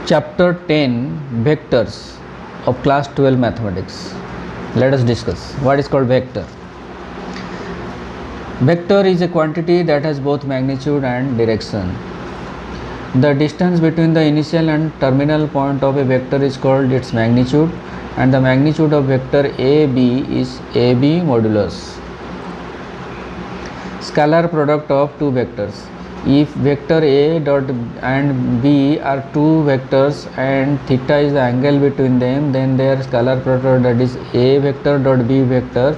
Chapter 10 Vectors of class 12 mathematics. Let us discuss what is called vector. Vector is a quantity that has both magnitude and direction. The distance between the initial and terminal point of a vector is called its magnitude, and the magnitude of vector AB is AB modulus. Scalar product of two vectors. If vector A dot and B are two vectors and theta is the angle between them, then their scalar product, that is A vector dot B vector,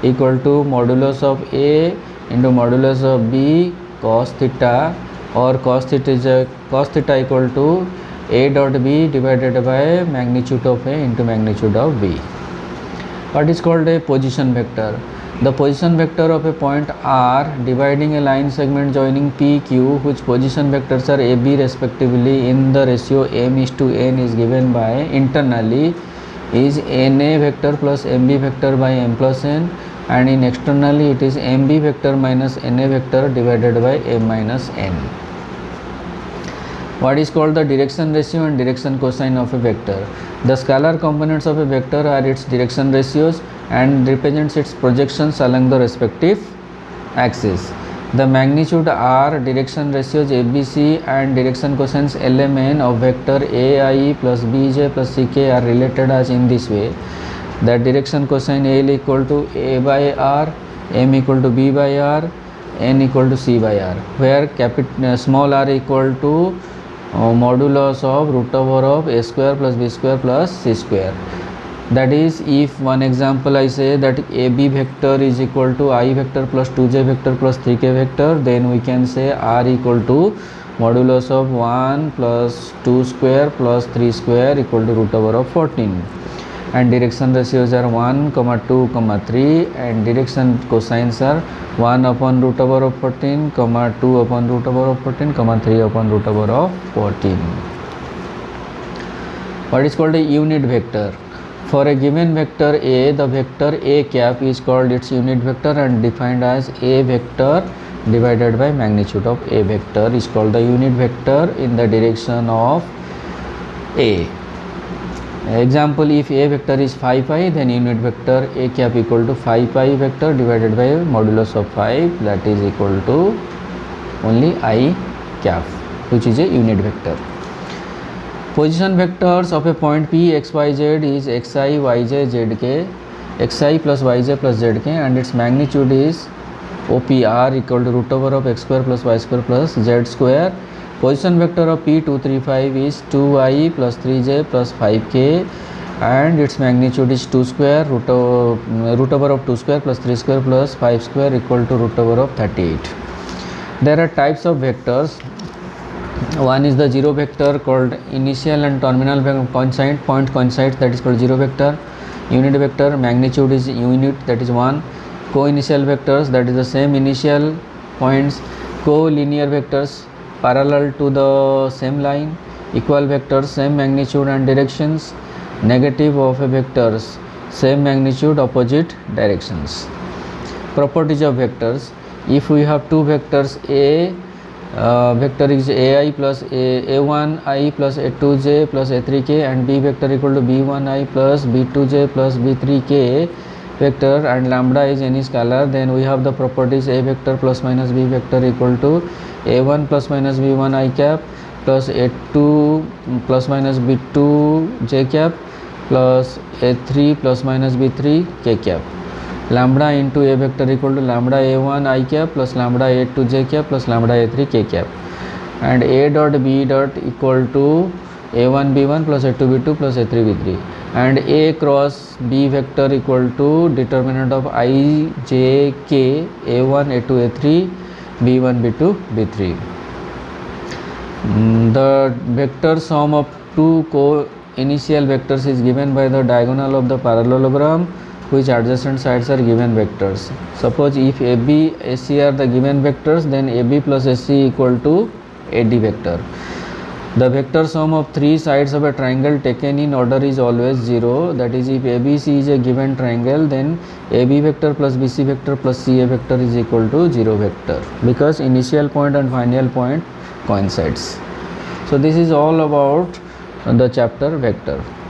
equal to modulus of A into modulus of B cos theta, or cos theta equal to A dot B divided by magnitude of A into magnitude of B. What is called a position vector? The position vector of a point R dividing a line segment joining PQ, which position vectors are AB respectively in the ratio m:n is given by internally is NA vector plus MB vector by m plus n, and in externally it is MB vector minus NA vector divided by m minus n. What is called the direction ratio and direction cosine of a vector? The scalar components of a vector are its direction ratios and represents its projections along the respective axis. The magnitude R, direction ratios ABC and direction cosines LMN of vector AI plus BJ plus CK are related as in this way, that direction cosine L equal to A by R, M equal to B by R, N equal to C by R, where small r equal to modulus of root over of A square plus B square plus C square. That is, if one example I say that AB vector is equal to I vector plus 2j vector plus 3k vector, then we can say R equal to modulus of 1 plus 2 square plus 3 square equal to root over of 14. And direction ratios are 1, 2, 3, and direction cosines are 1 upon root over of 14, 2 upon root over of 14, 3 upon root over of 14. What is called a unit vector? For a given vector A, the vector A cap is called its unit vector and defined as A vector divided by magnitude of A vector is called the unit vector in the direction of A. Example, if A vector is 5 pi, then unit vector A cap equal to 5 pi vector divided by modulus of 5, that is equal to only I cap, which is a unit vector. Position vectors of a point P x y z is xi, yj, zk, xi plus yj plus zk, and its magnitude is OPR equal to root over of x square plus y square plus z square. Position vector of P235 is 2i plus 3j plus 5k, and its magnitude is 2 square root over of 2 square plus 3 square plus 5 square equal to root over of 38. There are types of vectors. One is the zero vector called initial and terminal point coincides, that is called zero vector. Unit vector, magnitude is unit, that is 1. Co-initial vectors, that is the same initial points. Co-linear vectors, parallel to the same line. Equal vectors, same magnitude and directions. Negative of a vectors, same magnitude, opposite directions. Properties of vectors. If we have two vectors, A vector is AI plus A1i plus A2j plus A3k, and B vector equal to B1i plus B2j plus B3k vector, and lambda is any scalar, then we have the properties A vector plus minus B vector equal to A1 plus minus B1 I cap plus A2 plus minus B2 j cap plus A3 plus minus B3 k cap. Lambda into A vector equal to lambda A1 I cap plus lambda A2 j cap plus lambda A3 k cap, and A dot B dot equal to A1 B1 plus A2 B2 plus A3 B3, and A cross B vector equal to determinant of I j k A1 A2 A3 B1 B2 B3. The vector sum of two co-initial vectors is given by the diagonal of the parallelogram, which adjacent sides are given vectors. Suppose if AB, AC are the given vectors, then AB plus AC equal to AD vector. The vector sum of three sides of a triangle taken in order is always 0. That is, if ABC is a given triangle, then AB vector plus BC vector plus CA vector is equal to 0 vector, because initial point and final point coincides. So this is all about the chapter vector.